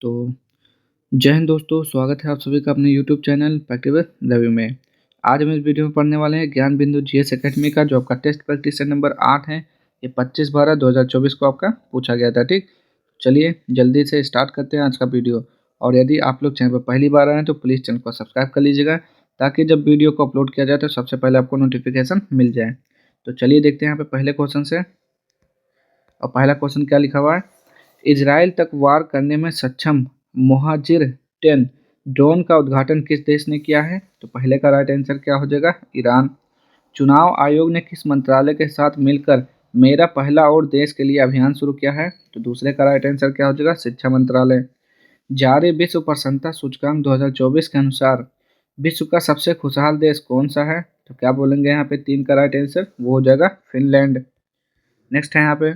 तो जय हिंद दोस्तों, स्वागत है आप सभी का अपने YouTube channel practice with Ravi में। आज हम इस वीडियो में पढ़ने वाले हैं ज्ञान बिंदु जीएस एकेडमी का जो आपका टेस्ट प्रैक्टिस नंबर 8 है। ये 25/12/2024 को आपका पूछा गया था। ठीक, चलिए जल्दी से स्टार्ट करते हैं आज का वीडियो। और यदि आप लोग चैनल पर पहली बार आए हैं तो प्लीज़ चैनल को सब्सक्राइब कर लीजिएगा, ताकि जब वीडियो को अपलोड किया जाए तो सबसे पहले आपको नोटिफिकेशन मिल जाए। तो चलिए देखते हैं यहाँ पे पहले क्वेश्चन से। और पहला क्वेश्चन क्या लिखा हुआ है, इजराइल तक वार करने में सक्षम मोहाजिर 10 ड्रोन का उद्घाटन किस देश ने किया है? तो पहले का राइट आंसर क्या हो जाएगा, ईरान। चुनाव आयोग ने किस मंत्रालय के साथ मिलकर मेरा पहला और देश के लिए अभियान शुरू किया है? तो दूसरे का राइट आंसर क्या हो जाएगा, शिक्षा मंत्रालय। जारी विश्व प्रसन्नता सूचकांक 2024 के अनुसार विश्व का सबसे खुशहाल देश कौन सा है? तो क्या बोलेंगे यहाँ पे, तीन का राइट आंसर वो हो जाएगा फिनलैंड। नेक्स्ट है यहाँ पे,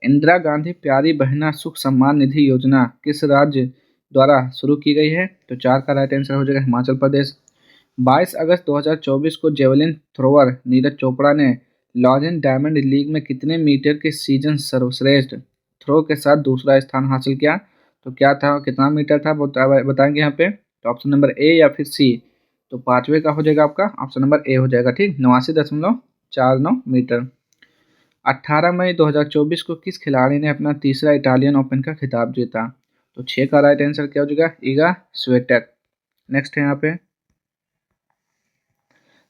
इंदिरा गांधी प्यारी बहना सुख सम्मान निधि योजना किस राज्य द्वारा शुरू की गई है? तो चार का राइट आंसर हो जाएगा हिमाचल प्रदेश। 22 अगस्त 2024 को जेवलिन थ्रोअर नीरज चोपड़ा ने लॉरेंस डायमंड लीग में कितने मीटर के सीजन सर्वश्रेष्ठ थ्रो के साथ दूसरा स्थान हासिल किया? तो क्या था, कितना मीटर था बताएंगे यहाँ पे। तो ऑप्शन नंबर ए या फिर सी। तो पांचवे का हो जाएगा आपका ऑप्शन नंबर ए हो जाएगा। ठीक, 89.49 मीटर। 18 मई 2024 को किस खिलाड़ी ने अपना तीसरा इटालियन ओपन का खिताब जीता? तो 6 का राइट आंसर क्या हो जाएगा, ईगा स्विएटेक। नेक्स्ट है यहाँ पे,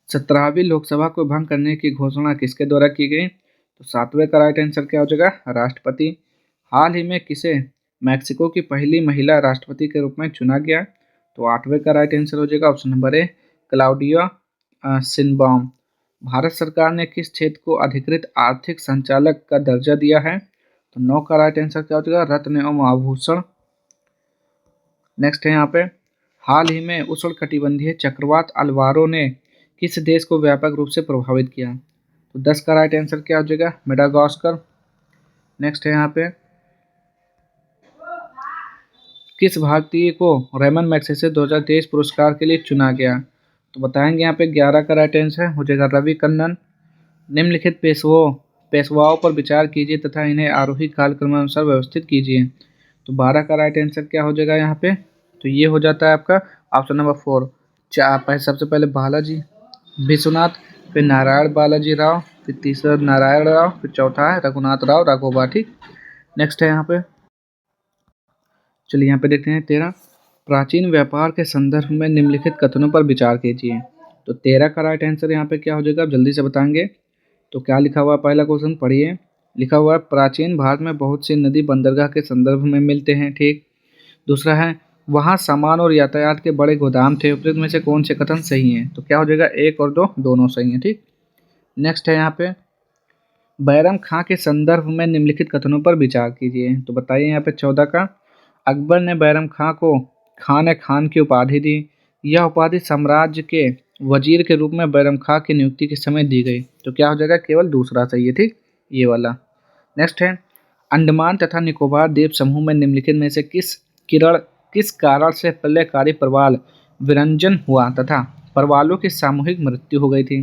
17वीं लोकसभा को भंग करने की घोषणा किसके द्वारा की गई? तो 7वें का राइट आंसर क्या हो जाएगा, राष्ट्रपति। हाल ही में किसे मैक्सिको की पहली महिला राष्ट्रपति के रूप में चुना गया? तो 8वें का राइट आंसर हो जाएगा option number A, Claudia Sheinbaum. भारत सरकार ने किस क्षेत्र को अधिकृत आर्थिक संचालक का दर्जा दिया है? तो 9 का राइट आंसर क्या हो जाएगा, रत्न एवं आभूषण। नेक्स्ट है यहाँ पे, हाल ही में उष्णकटिबंधीय चक्रवात अल्वारो ने किस देश को व्यापक रूप से प्रभावित किया? तो 10 का राइट आंसर क्या हो जाएगा, मेडागास्कर। नेक्स्ट है यहाँ पे, किस भारतीय को रेमन मैग्सेसे 2023 पुरस्कार के लिए चुना गया? तो बताएंगे यहाँ पे 11 का राइट आंसर हो जाएगा रवि कन्नन। निम्नलिखित पेशवाओं पर विचार कीजिए तथा इन्हें आरोही कालक्रमानुसार व्यवस्थित कीजिए। तो 12 का राइट आंसर क्या हो जाएगा यहाँ पे, तो ये हो जाता है आपका ऑप्शन नंबर 4। सबसे पहले बालाजी विश्वनाथ, फिर नारायण बालाजी राव, फिर तीसरा नारायण राव, फिर चौथा है रघुनाथ राव राघोबा। ठीक, नेक्स्ट है यहाँ पे, चलिए यहाँ पे देखते हैं 13, प्राचीन व्यापार के संदर्भ में निम्नलिखित कथनों पर विचार कीजिए। तो 13 का राइट आंसर यहाँ पे क्या हो जाएगा, आप जल्दी से बताएंगे। तो क्या लिखा हुआ है, पहला क्वेश्चन पढ़िए। लिखा हुआ है, प्राचीन भारत में बहुत सी नदी बंदरगाह के संदर्भ में मिलते हैं। ठीक, दूसरा है, वहाँ सामान और यातायात के बड़े गोदाम थे। उपयुक्त में से कौन से कथन सही हैं? तो क्या हो जाएगा, एक और दो दोनों सही हैं। ठीक, नेक्स्ट है यहाँ पे, बैरम खां के संदर्भ में निम्नलिखित कथनों पर विचार कीजिए। तो बताइए यहाँ पे 14 का, अकबर ने बैरम खां को खान खान की उपाधि दी। यह उपाधि साम्राज्य के वजीर के रूप में बैरम खां की नियुक्ति के समय दी गई। तो क्या हो जाएगा, केवल दूसरा सही है। ठीक, ये वाला। नेक्स्ट है, अंडमान तथा निकोबार द्वीप समूह में निम्नलिखित में से किस कारण से प्रलयकारी प्रवाल विरंजन हुआ तथा प्रवालों की सामूहिक मृत्यु हो गई थी?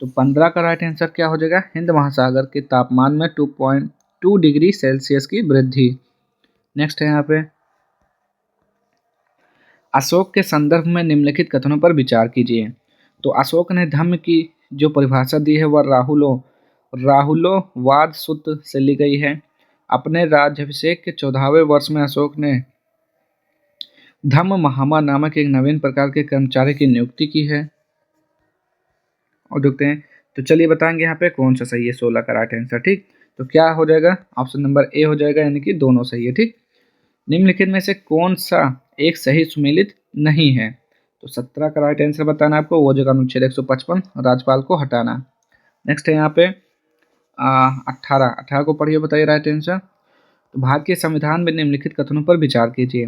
तो 15 का राइट आंसर क्या हो जाएगा, हिंद महासागर के तापमान में 2.2 डिग्री सेल्सियस की वृद्धि। नेक्स्ट है यहाँ पे, अशोक के संदर्भ में निम्नलिखित कथनों पर विचार कीजिए। तो अशोक ने धम्म की जो परिभाषा दी है वह राहुलोवाद सूत्र से ली गई है। अपने राज्याभिषेक के 14वें वर्ष में अशोक ने धम्म महामा नामक एक नवीन प्रकार के कर्मचारी की नियुक्ति की है। और देखते हैं, तो चलिए बताएंगे यहाँ पे कौन सा सही है, 16 का राइट आंसर। ठीक, तो क्या हो जाएगा, ऑप्शन नंबर ए हो जाएगा, यानी कि दोनों सही है। ठीक, निम्नलिखित में से कौन सा एक सही सुमेलित नहीं है? तो 17 का राइट आंसर बताना आपको, वो जगह अनुच्छेद 155 राज्यपाल को हटाना। नेक्स्ट है यहाँ पे 18 को पढ़िए, बताइए राइट आंसर। तो भारत के संविधान में निम्नलिखित कथनों पर विचार कीजिए।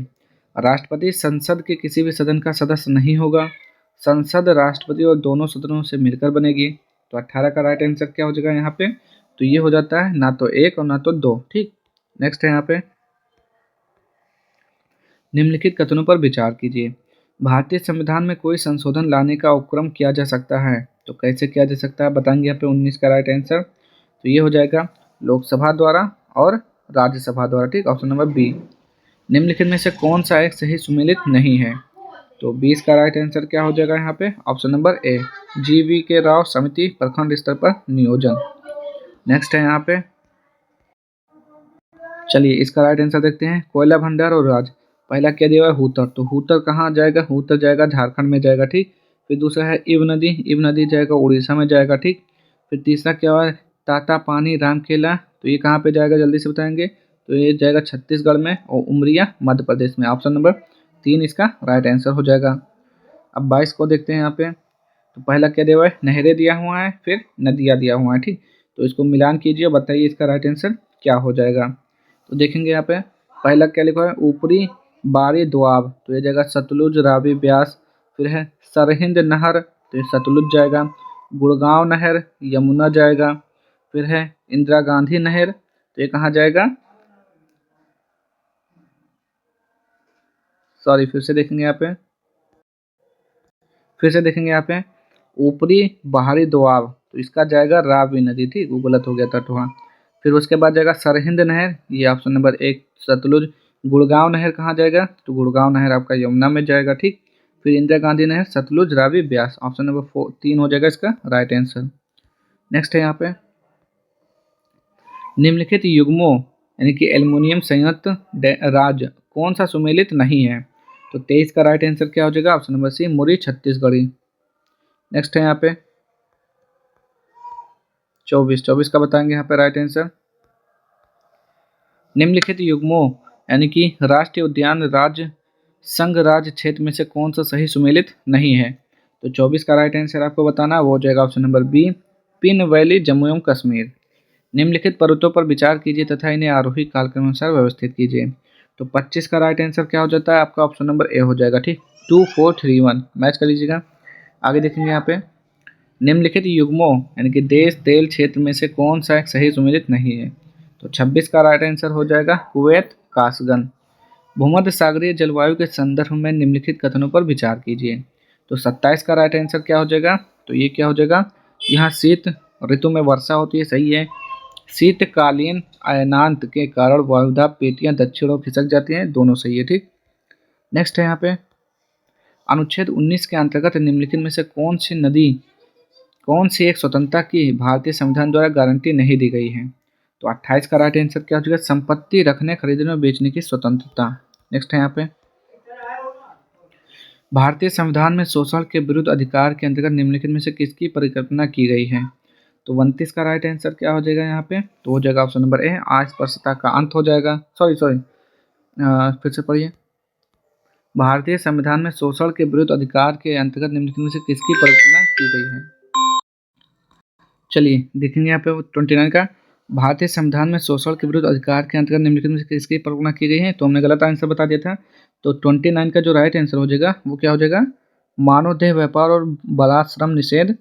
राष्ट्रपति संसद के किसी भी सदन का सदस्य नहीं होगा। संसद राष्ट्रपति और दोनों सदनों से मिलकर बनेगी। तो 18 का राइट आंसर क्या हो जाएगा यहाँ पे, तो ये हो जाता है ना तो एक और ना तो दो। ठीक, नेक्स्ट है यहाँ पे, निम्नलिखित कथनों पर विचार कीजिए। भारतीय संविधान में कोई संशोधन लाने का उपक्रम किया जा सकता है। तो कैसे किया जा सकता है बताएंगे यहाँ पे, 19 का राइट आंसर। तो ये हो जाएगा लोकसभा द्वारा और राज्यसभा द्वारा। ठीक, ऑप्शन नंबर बी। निम्नलिखित में से कौन सा एक सही सुमेलित नहीं है? तो 20 का राइट आंसर क्या हो जाएगा यहाँ पे? ऑप्शन नंबर ए, GV के राव समिति प्रखंड स्तर पर नियोजन। नेक्स्ट है यहाँ पे, चलिए इसका राइट आंसर देखते हैं। कोयला भंडार और राज, पहला क्या दिया हुआ है? हूतर। तो हूतर कहाँ जाएगा? हूतर जाएगा झारखंड में जाएगा, ठीक। फिर दूसरा है इव नदी, इव नदी जाएगा उड़ीसा में जाएगा, ठीक। फिर तीसरा क्या हुआ है? ताता पानी रामकेला, तो ये कहाँ पे जाएगा जल्दी से बताएंगे? तो ये जाएगा छत्तीसगढ़ में, और उमरिया मध्य प्रदेश में। ऑप्शन नंबर 3 इसका राइट आंसर हो जाएगा। अब 22 को देखते हैं यहाँ पे। तो पहला क्या दिया हुआ है? नहरें दिया हुआ है, फिर नदियाँ दिया हुआ है, ठीक। तो इसको मिलान कीजिए, बताइए इसका राइट आंसर क्या हो जाएगा। तो देखेंगे यहाँ पे पहला क्या लिखा है? ऊपरी बारी दोआब, तो ये जाएगा सतलुज रावी ब्यास। फिर है सरहिंद नहर, तो ये सतलुज जाएगा। गुड़गांव नहर यमुना जाएगा। फिर है इंदिरा गांधी नहर, तो ये कहाँ जाएगा? सॉरी, फिर से देखेंगे यहाँ पे, फिर से देखेंगे यहाँ पे ऊपरी बाहरी दोआब, तो इसका जाएगा रावी नदी, ठीक। वो गलत हो गया था तो हाँ। फिर उसके बाद जाएगा सरहिंद नहर, ये ऑप्शन नंबर 1 सतलुज। गुड़गांव नहर कहाँ जाएगा? तो गुड़गांव नहर आपका यमुना में जाएगा, ठीक। फिर इंदिरा गांधी नहर सतलुज रावी ब्यास, ऑप्शन नंबर 3 हो जाएगा इसका राइट आंसर। नेक्स्ट है यहाँ पे, निम्नलिखित युग्मों यानी कि एल्युमिनियम संयुक्त राज्य कौन सा सुमेलित नहीं है? तो 23 का राइट आंसर क्या हो जाएगा? ऑप्शन नंबर सी मुरी छत्तीसगढ़ी। नेक्स्ट है यहाँ पे 24 का बताएंगे यहाँ पे राइट आंसर। निम्नलिखित युग्मों यानी कि राष्ट्रीय उद्यान राज्य संघ राज्य क्षेत्र में से कौन सा सही सुमेलित नहीं है? तो 24 का राइट आंसर आपको बताना वो हो जाएगा option number B, Pin valley Jammu एवं कश्मीर। निम्नलिखित पर्वतों पर विचार कीजिए तथा इन्हें आरोही कालक्रम अनुसार व्यवस्थित कीजिए। तो 25 का राइट आंसर क्या हो जाता है आपका? ऑप्शन नंबर ए हो जाएगा, ठीक। 2 4 3 1 मैच कर लीजिएगा। आगे देखेंगे यहाँ पे, निम्नलिखित युग्मों यानी कि देश तेल क्षेत्र में से कौन सा एक सही सुमेलित नहीं है? तो 26 का राइट आंसर हो जाएगा कुवैत कासगन। भूमध्य सागरीय जलवायु के संदर्भ में निम्नलिखित कथनों पर विचार कीजिए। तो 27 का राइट आंसर क्या हो जाएगा? तो ये क्या हो जाएगा? यहाँ शीत ऋतु में वर्षा होती है, सही है। शीतकालीन अयनांत के कारण वायुदाब पेटियां दक्षिण ओर खिसक जाती हैं, दोनों सही है, ठीक। नेक्स्ट है यहाँ पे, अनुच्छेद 19 के अंतर्गत निम्नलिखित में से कौन सी एक स्वतंत्रता की भारतीय संविधान द्वारा गारंटी नहीं दी गई है? तो 28 का राइट आंसर क्या हो जाएगा? संपत्ति रखने, खरीदने और बेचने की स्वतंत्रता। नेक्स्ट है यहाँ पे, भारतीय संविधान में शोषण के विरुद्ध अधिकार के अंतर्गत निम्नलिखित में से किसकी परिकल्पना की गई है? तो 29 का राइट आंसर क्या हो जाएगा यहाँ पे? तो हो जाएगा ऑप्शन नंबर ए, अस्पृश्यता का अंत हो जाएगा। सॉरी फिर से पढ़िए। भारतीय संविधान में शोषण के विरुद्ध अधिकार के अंतर्गत निम्नलिखित में से किसकी परिकल्पना की गई है? चलिए देखेंगे यहाँ पे 29 का, भारतीय संविधान में शोषण के विरुद्ध अधिकार के अंतर्गत निम्नलिखित में से किसकी परिकल्पना की गई है? तो हमने गलत आंसर बता दिया था। तो 29 का जो राइट आंसर हो जाएगा वो क्या हो जाएगा? मानव देह व्यापार और बलात्श्रम निषेध,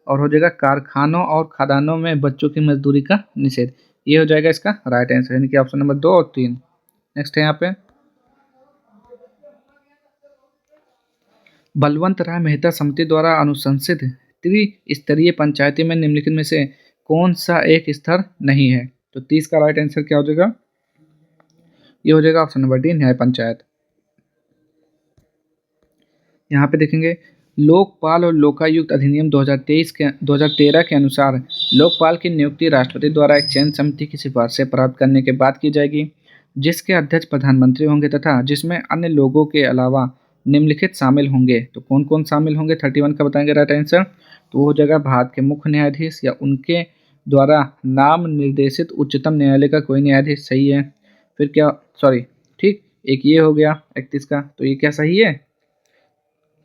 और हो जाएगा कारखानों और खदानों में बच्चों की मजदूरी का निषेध। ये हो जाएगा इसका राइट आंसर, यानी कि ऑप्शन नंबर 2 और 3। नेक्स्ट है यहाँ पे, बलवंत राय मेहता समिति द्वारा अनुशंसित त्रिस्तरीय पंचायती में निम्नलिखित में से कौन सा एक स्तर नहीं है? तो 30 का राइट आंसर क्या हो जाएगा? ये हो जाएगा ऑप्शन नंबर डी, न्याय पंचायत। यहाँ पे देखेंगे, लोकपाल और लोकायुक्त अधिनियम 2013 के अनुसार लोकपाल की नियुक्ति राष्ट्रपति द्वारा एक चयन समिति की सिफारिश से प्राप्त करने के बाद की जाएगी, जिसके अध्यक्ष प्रधानमंत्री होंगे तथा जिसमें अन्य लोगों के अलावा निम्नलिखित शामिल होंगे। तो कौन कौन शामिल होंगे? 31 का बताएंगे राइट आंसर। तो वो हो जाएगा भारत के मुख्य न्यायाधीश या उनके द्वारा नाम निर्देशित उच्चतम न्यायालय का कोई न्यायाधीश, सही है। फिर क्या, सॉरी ठीक, एक ये हो गया 31 का, तो ये क्या सही है?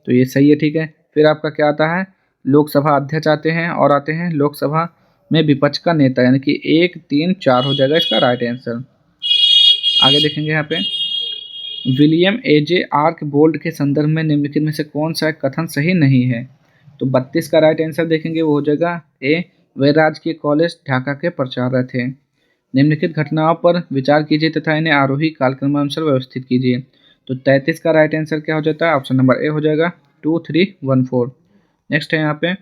तो ये सही है, ठीक है। फिर आपका क्या आता है? लोकसभा अध्यक्ष आते हैं, और आते हैं लोकसभा में विपक्ष का नेता, यानी कि 1 3 4 हो जाएगा इसका राइट आंसर। आगे देखेंगे यहाँ पे, विलियम एजे आर्क बोल्ट के संदर्भ में निम्नलिखित में से कौन सा कथन सही नहीं है? तो 32 का राइट आंसर देखेंगे वो हो जाएगा ए, वे राजकीय कॉलेज ढाका के प्राचार्य थे। निम्नलिखित घटनाओं पर विचार कीजिए तथा इन्हें आरोही कालक्रमानुसार व्यवस्थित कीजिए। तो 33 का राइट आंसर क्या हो जाता है? ऑप्शन नंबर ए हो जाएगा 2 3 1 4। नेक्स्ट है यहाँ पे,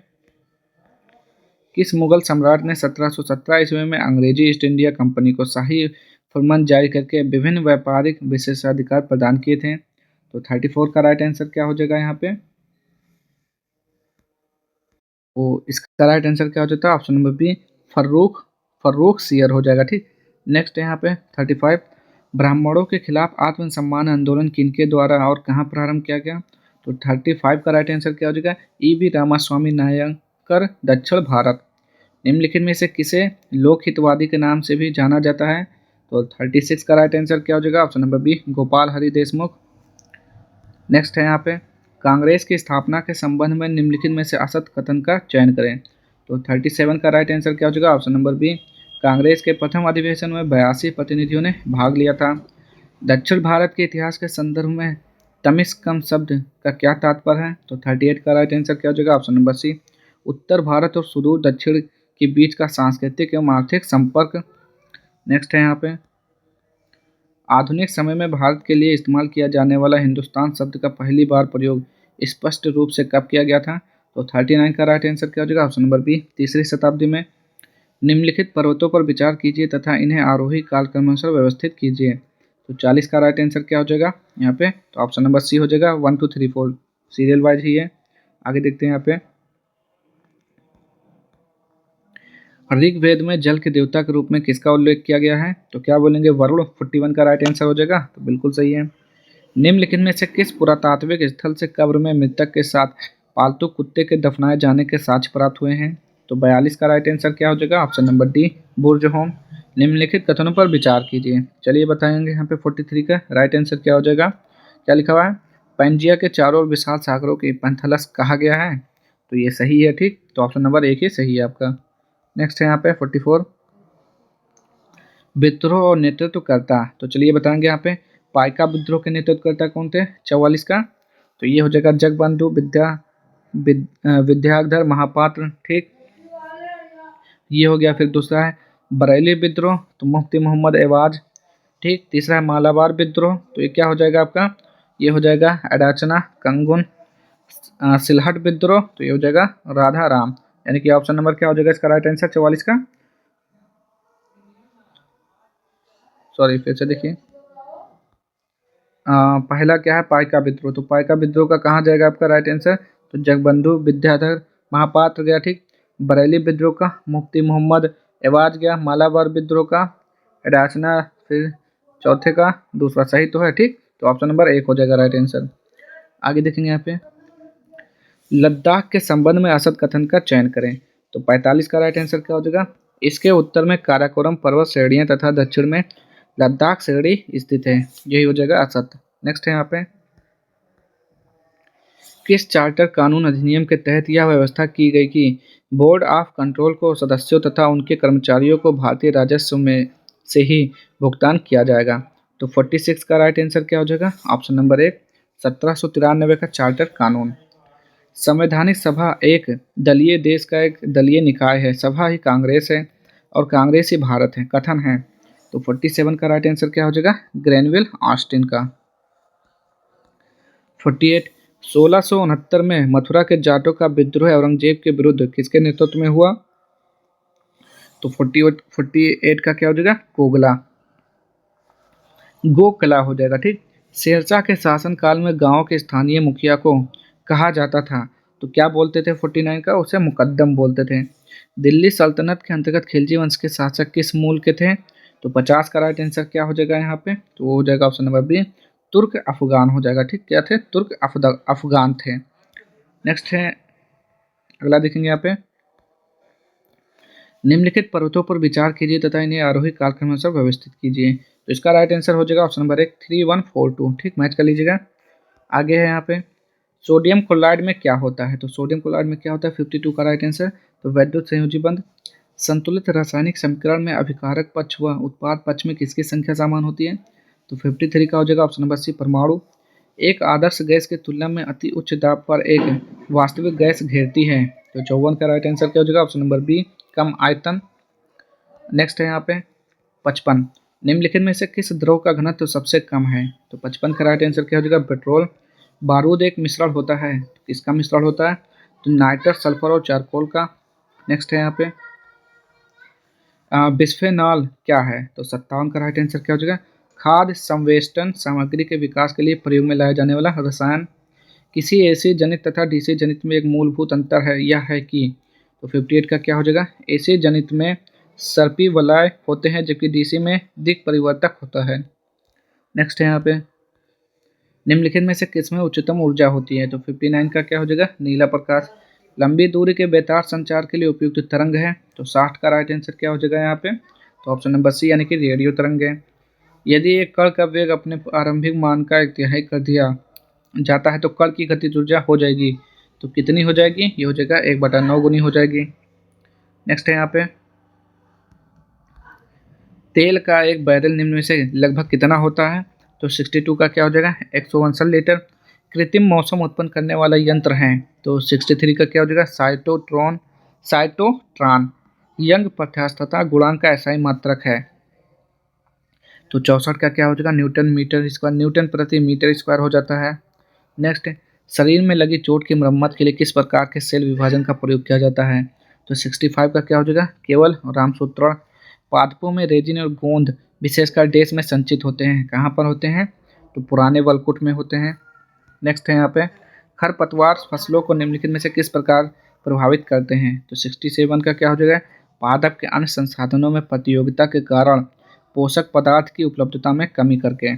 किस मुगल सम्राट ने 1717 ईस्वी में अंग्रेजी ईस्ट इंडिया कंपनी को शाही फरमान जारी करके विभिन्न व्यापारिक विशेषाधिकार प्रदान किए थे। तो 34 का राइट आंसर क्या हो जाएगा यहाँ पे? तो इसका राइट आंसर क्या हो जाता है? Option number B, Farrukh Farrukhsiyar हो जाएगा। ठीक, नेक्स्ट यहाँ पे 35, ब्राह्मणों के खिलाफ आत्मसम्मान आंदोलन किनके द्वारा और कहाँ प्रारंभ किया गया? तो 35 का राइट आंसर क्या हो जाएगा? ईवी रामास्वामी नायकर, दक्षिण भारत। निम्नलिखित में से किसे लोकहितवादी के नाम से भी जाना जाता है? तो 36 का राइट आंसर क्या हो जाएगा? Option number B, Gopal Hari Deshmukh. Next है यहाँ पे, कांग्रेस की स्थापना के संबंध में निम्नलिखित में से असत कथन का चयन करें। तो 37 का राइट आंसर क्या हो जाएगा? ऑप्शन नंबर बी, कांग्रेस के प्रथम अधिवेशन में 82 प्रतिनिधियों ने भाग लिया था। दक्षिण भारत के इतिहास के संदर्भ में तमिस्कम शब्द का क्या तात्पर्य है? तो 38 का राइट आंसर क्या हो जाएगा? ऑप्शन नंबर सी, उत्तर भारत और सुदूर दक्षिण के बीच का सांस्कृतिक एवं आर्थिक संपर्क। नेक्स्ट है यहाँ पे, आधुनिक समय में भारत के लिए इस्तेमाल किया जाने वाला हिंदुस्तान शब्द का पहली बार प्रयोग स्पष्ट रूप से कब किया गया था? तो 39 का राइट आंसर क्या हो जाएगा? ऑप्शन नंबर बी, तीसरी शताब्दी में। निम्नलिखित पर्वतों पर विचार कीजिए तथा इन्हें आरोही कालक्रमानुसार व्यवस्थित कीजिए। तो 40 का राइट आंसर क्या हो जाएगा यहाँ पे? तो ऑप्शन नंबर सी हो जाएगा, 1 2 3 4 सीरियल वाइज ही है। आगे देखते हैं यहाँ पे, ऋग्वेद में जल के देवता के रूप में किसका उल्लेख किया गया है? तो क्या बोलेंगे? वरुण। 41 का राइट आंसर हो जाएगा, तो बिल्कुल सही है। निम्नलिखित में से किस पुरातात्विक स्थल से कब्र में मृतक के साथ पालतू कुत्ते के दफनाए जाने के साक्ष्य प्राप्त हुए हैं? तो 42 का राइट आंसर क्या हो जाएगा? ऑप्शन नंबर डी, बुर्ज होम। निम्नलिखित कथनों पर विचार कीजिए। चलिए बताएंगे यहाँ पे 43 का राइट आंसर क्या हो जाएगा। क्या लिखा हुआ है? पैंजिया के चारों ओर विशाल सागरों की पैंथलस कहा गया है। तो ये सही है। ठीक, तो ऑप्शन नंबर एक ही सही है आपका। नेक्स्ट है यहाँ पे 44, विद्रोह और नेतृत्व करता। तो चलिए बताएंगे यहाँ पे, पाइका विद्रोह के नेतृत्वकर्ता कौन थे? 44 का, तो ये हो जाएगा जगबंधु विद्याधर महापात्र। ठीक, ये हो गया। फिर दूसरा है बरेली विद्रोह, तो मुफ्ती मोहम्मद एवाज। ठीक, तीसरा है मालाबार विद्रोह, तो ये क्या हो जाएगा आपका? ये हो जाएगा एडाचना कंगुन। सिलहट विद्रोह, तो ये हो जाएगा राधा राम। यानी कि ऑप्शन नंबर क्या हो जाएगा इसका राइट आंसर 44 का? सॉरी, फिर से देखिए। पहला क्या है? पाइका विद्रोह, तो पाइका विद्रोह का कहाँ जाएगा आपका राइट आंसर? तो जगबंधु विद्याधर महापात्र गया। ठीक, बरेली विद्रोह का मुफ्ती मोहम्मद एवाज गया। मालाबार विद्रोह का एडाचना, फिर चौथे का दूसरा सही तो है। ठीक, तो ऑप्शन नंबर एक हो जाएगा राइट आंसर। आगे देखेंगे यहाँ पे, लद्दाख के संबंध में असत कथन का चयन करें। तो 45 का राइट आंसर क्या हो जाएगा? इसके उत्तर में काराकोरम पर्वत श्रेणियां तथा दक्षिण में लद्दाख श्रेणी स्थित है, यही हो जाएगा असत। नेक्स्ट है यहाँ पे, किस चार्टर कानून अधिनियम के तहत यह व्यवस्था की गई कि बोर्ड ऑफ कंट्रोल को सदस्यों तथा उनके कर्मचारियों को भारतीय राजस्व में से ही भुगतान किया जाएगा? तो 46 का राइट आंसर क्या हो जाएगा? ऑप्शन नंबर एक, 1793 का चार्टर कानून। संवैधानिक सभा एक दलीय देश का एक दलीय निकाय है, सभा ही कांग्रेस है और कांग्रेस ही भारत है, कथन है। तो 47 का राइट आंसर क्या हो जाएगा? ग्रेनविल ऑस्टिन का। 48, 1669 में मथुरा के जाटों का विद्रोह औरंगजेब के विरुद्ध किसके नेतृत्व में हुआ? तो 48 का क्या हो जाएगा? कोगला, गोकला हो जाएगा। ठीक, शेरशाह के शासनकाल में गांव के स्थानीय मुखिया को कहा जाता था, तो क्या बोलते थे? 49 का, उसे मुकद्दम बोलते थे। दिल्ली सल्तनत के अंतर्गत खिलजी वंश के शासक किस मूल के थे? तो 50 का राइट आंसर क्या हो जाएगा यहाँ पे? तो वो हो जाएगा ऑप्शन नंबर बी, तुर्क अफगान हो जाएगा। ठीक, क्या थे? तुर्क अफगान थे। नेक्स्ट है, अगला देखेंगे यहाँ पे, निम्नलिखित पर्वतों पर विचार कीजिए तथा इन्हें आरोही कालक्रम से व्यवस्थित कीजिए। तो इसका राइट आंसर हो जाएगा ऑप्शन नंबर एक, 3142। ठीक, मैच कर लीजिएगा। आगे है यहाँ पे, सोडियम क्लोराइड में क्या होता है? तो सोडियम क्लोराइड में क्या होता है? 52 का राइट आंसर। तो वैद्युत संयोजी बंध। संतुलित रासायनिक समीकरण में अभिकारक पक्ष व उत्पाद पक्ष में किसकी संख्या समान होती है? तो 53 का हो जाएगा ऑप्शन नंबर सी, परमाणु। एक आदर्श गैस की तुलना में अति उच्च दाब पर एक वास्तविक गैस घेरती है। तो 54 का राइट आंसर क्या हो जाएगा? ऑप्शन नंबर बी, कम आयतन। नेक्स्ट है यहाँ पे 55, निम्नलिखित में से किस द्रव का घनत्व सबसे कम है? तो 55 का राइट आंसर क्या हो जाएगा? पेट्रोल। बारूद एक मिश्रण होता है, किसका मिश्रण होता है? तो नाइट्रस, सल्फर और चारकोल का। नेक्स्ट है यहाँ पे, बिस्फेनॉल क्या है? तो 57 का राइट आंसर क्या हो जाएगा? खाद्य संवेष्टन सामग्री के विकास के लिए प्रयोग में लाया जाने वाला रसायन। किसी एसिड जनित तथा डीसी जनित में एक मूलभूत अंतर है, यह है कि। तो 58 का क्या हो जाएगा? एसिड जनित में सर्पी वलय होते हैं जबकि डीसी में दिक् परिवर्तक होता है। नेक्स्ट है यहाँ पे, निम्नलिखित में से किसमें उच्चतम ऊर्जा होती है? तो 59 का क्या हो जाएगा? नीला प्रकाश। लंबी दूरी के बेतार संचार के लिए उपयुक्त तरंग है। तो 60 का राइट आंसर क्या हो जाएगा यहाँ पे? तो ऑप्शन नंबर सी यानी कि रेडियो तरंग है। यदि एक कण का वेग अपने आरंभिक मान का एक तिहाई कर दिया जाता है तो कण की गतिज ऊर्जा हो जाएगी, तो कितनी हो जाएगी? ये हो जाएगा 1/9 गुनी हो जाएगी। नेक्स्ट है यहाँ पे, तेल का एक बैरल निम्न में से लगभग कितना होता है? तो 62 का क्या हो जाएगा? 169 लीटर। कृत्रिम मौसम उत्पन्न करने वाला यंत्र है। तो 63 का क्या हो जाएगा? साइटोट्रॉन यंग प्रत्यास्थता गुणांक का एसआई मात्रक है। तो 64 का क्या हो जाएगा? न्यूटन मीटर स्क्वायर, न्यूटन प्रति मीटर स्क्वायर हो जाता है। नेक्स्ट, शरीर में लगी चोट की मरम्मत के लिए किस प्रकार के सेल विभाजन का प्रयोग किया जाता है? तो 65 का क्या हो जाएगा? केवल रामसूत्रण। पादपों में रेजिन और गोंद विशेषकर देश में संचित होते हैं। कहाँ पर होते हैं? तो पुराने वलकुट में होते हैं। नेक्स्ट है यहाँ पे, खरपतवार फसलों को निम्नलिखित में से किस प्रकार प्रभावित करते हैं? तो 67 का क्या हो जाएगा? पादप के अन्य संसाधनों में प्रतियोगिता के कारण पोषक पदार्थ की उपलब्धता में कमी करके।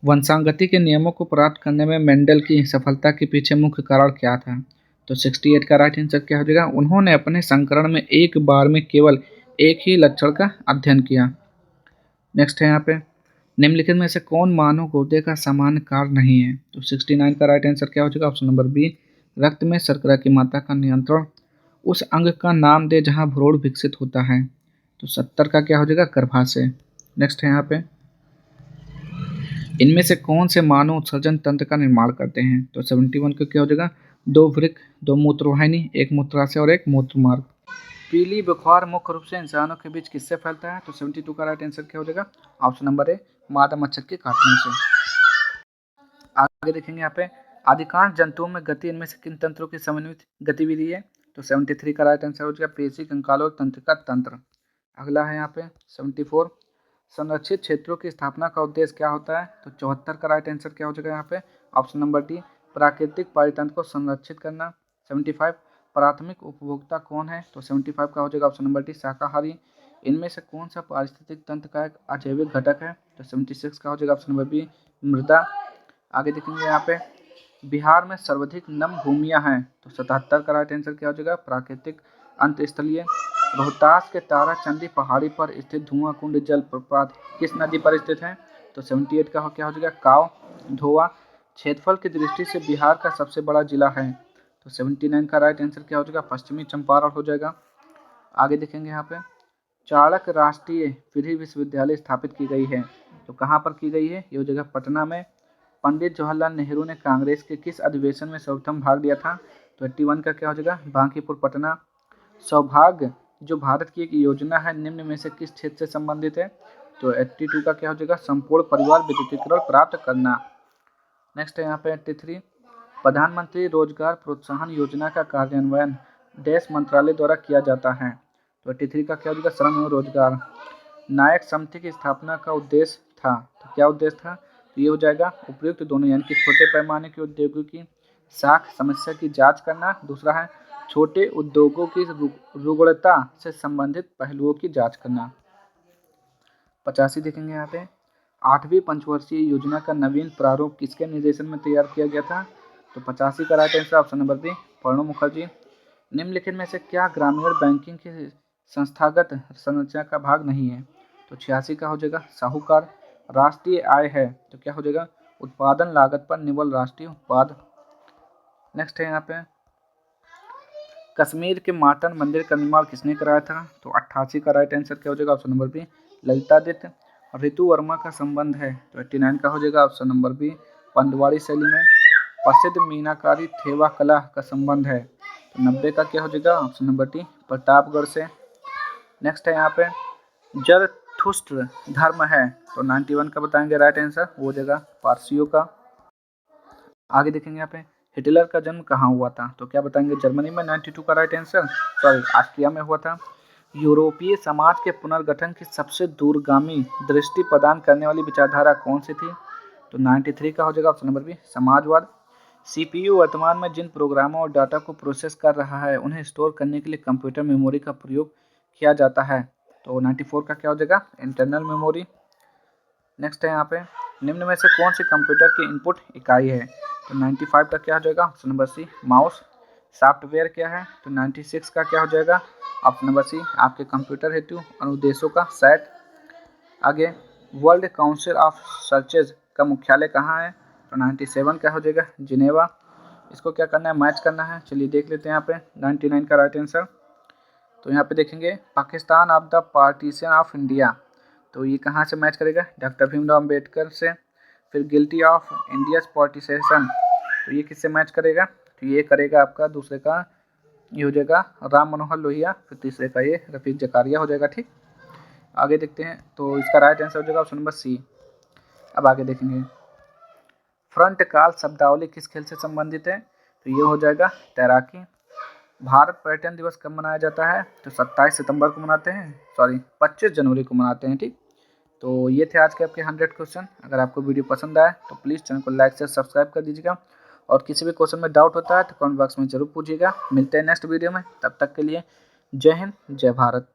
वंशागति के नियमों को प्राप्त करने में मेंडल की सफलता के पीछे मुख्य कारण क्या था? तो 68 का राइट आंसर क्या हो जाएगा? उन्होंने अपने संकरण में एक बार में केवल एक ही लक्षण का अध्ययन किया। नेक्स्ट है यहाँ पे, निम्नलिखित में से कौन मानव गुर्दे का सामान्य कार्य नहीं है? तो 69 का राइट आंसर क्या हो जाएगा? ऑप्शन नंबर बी, रक्त में शर्करा की मात्रा का नियंत्रण। उस अंग का नाम दे जहाँ भ्रूण विकसित होता है। तो 70 का क्या हो जाएगा? गर्भाशय। नेक्स्ट है यहाँ पे, इनमें से कौन से मानव उत्सर्जन तंत्र का निर्माण करते हैं? तो 71 का क्या हो जाएगा? 2 वृक्क, 2 मूत्रवाहिनी, 1 मूत्राशय और 1 मूत्रमार्ग। पीली बुखार मुख्य रूप से इंसानों के बीच किससे फैलता है? तो 72 का राइट आंसर क्या हो जाएगा? ऑप्शन नंबर ए, मादा मच्छर के काटने से। आगे देखेंगे यहाँ पे, अधिकांश जंतुओं में गति इनमें से किन तंत्रों की समन्वित गतिविधि है? तो 73 का राइट आंसर हो जाएगा पेशी, कंकाल और तंत्रिका तंत्र। अगला है यहाँ पे 74, संरक्षित क्षेत्रों की स्थापना का उद्देश्य क्या होता है? तो 74 का राइट आंसर क्या हो जाएगा यहाँ पे? ऑप्शन नंबर डी, प्राकृतिक पारितंत्र को संरक्षित करना। 75, प्राथमिक उपभोक्ता कौन है? तो 75 का हो जाएगा ऑप्शन नंबर डी, शाकाहारी। इनमें से कौन सा पारिस्थितिक तंत्र का एक अजैविक घटक है? तो 76 का हो जाएगा ऑप्शन नंबर बी, मृदा। आगे देखेंगे यहाँ पे, बिहार में सर्वाधिक नम भूमियाँ हैं। तो 77 का राइट आंसर क्या हो जाएगा? प्राकृतिक अंतःस्थलीय। रोहतास के ताराचंदी पहाड़ी पर स्थित धुआं कुंड जलप्रपात किस नदी पर स्थित है? तो 78 का क्या हो जाएगा? काव धोआ। क्षेत्रफल की दृष्टि से बिहार का सबसे बड़ा जिला है। तो 79 का राइट आंसर क्या हो जाएगा? पश्चिमी चंपारण हो जाएगा। आगे देखेंगे यहाँ पे, चाणक्य राष्ट्रीय विधि विश्वविद्यालय स्थापित की गई है। तो कहाँ पर की गई है? ये हो जाएगा पटना में। पंडित जवाहरलाल नेहरू ने कांग्रेस के किस अधिवेशन में सर्वप्रथम भाग लिया था? तो 81 का क्या हो जाएगा? बांकीपुर पटना। सौभाग्य जो भारत की एक योजना है निम्न में से किस क्षेत्र से संबंधित है? तो 82 का क्या हो जाएगा? संपूर्ण परिवार विद्युतीकरण प्राप्त करना। नेक्स्ट है यहाँ पे 83, प्रधानमंत्री रोजगार प्रोत्साहन योजना का कार्यान्वयन देश मंत्रालय द्वारा किया जाता है। तो 83 का क्या हो जाएगा? श्रम एवं रोजगार। नायक समिति की स्थापना का उद्देश्य था। तो क्या उद्देश्य था? तो ये हो जाएगा उपयुक्त दोनों, यानी कि छोटे पैमाने के उद्योगों की साख समस्या की जांच करना। दूसरा है छोटे उद्योगों की रुग्णता से संबंधित पहलुओं की जांच करना। 85 देखेंगे यहाँ पे, 8वीं पंचवर्षीय योजना का नवीन प्रारूप किसके निर्देशन में तैयार किया गया था? तो 85 का right answer option number B, Pranab Mukherjee. निम्नलिखित में से क्या ग्रामीण बैंकिंग की संस्थागत संरचना का भाग नहीं है? तो 86 का हो जाएगा साहूकार। राष्ट्रीय आय है तो क्या हो जाएगा? उत्पादन लागत पर निवल राष्ट्रीय उत्पाद। नेक्स्ट है यहाँ पे, कश्मीर के मातन मंदिर का निर्माण किसने कराया था? तो 88 का राइट आंसर क्या हो जाएगा? Option number B, Lalitaditya. Ritu Verma का संबंध है तो 89 का हो जाएगा ऑप्शन नंबर बी, पंडवाड़ी शैली में। प्रसिद्ध मीनाकारी थेवा कला का संबंध है तो 90 का क्या हो जाएगा? ऑप्शन नंबर डी, प्रतापगढ़ से। नेक्स्ट है यहाँ पे, जरथुस्त्र धर्म है तो 91 का बताएंगे राइट आंसर, वो जगह पारसियों का। आगे देखेंगे यहाँ पे, हिटलर का जन्म कहाँ हुआ था? तो क्या बताएंगे? जर्मनी में। 92 का राइट आंसर, सॉरी ऑस्ट्रिया में हुआ था। यूरोपीय समाज के पुनर्गठन की सबसे दूरगामी दृष्टि प्रदान करने वाली विचारधारा कौन सी थी? तो 93 का हो जाएगा ऑप्शन नंबर बी, समाजवाद। सीपीयू वर्तमान में जिन प्रोग्रामों और डाटा को प्रोसेस कर रहा है उन्हें स्टोर करने के लिए कंप्यूटर मेमोरी का प्रयोग किया जाता है। तो 94 का क्या हो जाएगा? Internal memory. नेक्स्ट है यहाँ पे, निम्न में से कौन सी कंप्यूटर की इनपुट इकाई है? तो 95 का क्या हो जाएगा? Option number C, mouse. Software क्या है? तो 96 का क्या हो जाएगा? ऑप्शन नंबर सी, आपके कंप्यूटर हेतु अनुदेशों का सेट। आगे, वर्ल्ड काउंसिल ऑफ सर्चेज का मुख्यालय कहाँ है? तो 97 क्या हो जाएगा? जिनेवा। इसको क्या करना है? मैच करना है। चलिए देख लेते हैं यहाँ पे 99 का राइट आंसर। तो यहाँ पे देखेंगे Pakistan of the partition of India, तो ये कहाँ से मैच करेगा? डॉक्टर भीमराव अम्बेडकर से। फिर गिल्टी ऑफ इंडियाज पार्टीशन, तो ये किससे मैच करेगा? तो ये करेगा आपका दूसरे का, ये हो जाएगा राम मनोहर लोहिया। फिर तीसरे का ये रफीक जकारिया हो जाएगा। ठीक, आगे देखते हैं। तो इसका राइट आंसर हो जाएगा ऑप्शन नंबर सी। अब आगे देखेंगे, फ्रंट काल शब्दावली किस खेल से संबंधित है? तो ये हो जाएगा तैराकी। भारत पर्यटन दिवस कब मनाया जाता है? तो 27 सितंबर को मनाते हैं, 25 जनवरी को मनाते हैं। ठीक, तो ये थे आज के आपके 100 क्वेश्चन। अगर आपको वीडियो पसंद आए तो प्लीज़ चैनल को लाइक से सब्सक्राइब कर दीजिएगा, और किसी भी क्वेश्चन में डाउट होता है तो कमेंट बॉक्स में जरूर पूछिएगा। मिलते हैं नेक्स्ट वीडियो में, तब तक के लिए जय हिंद, जय भारत।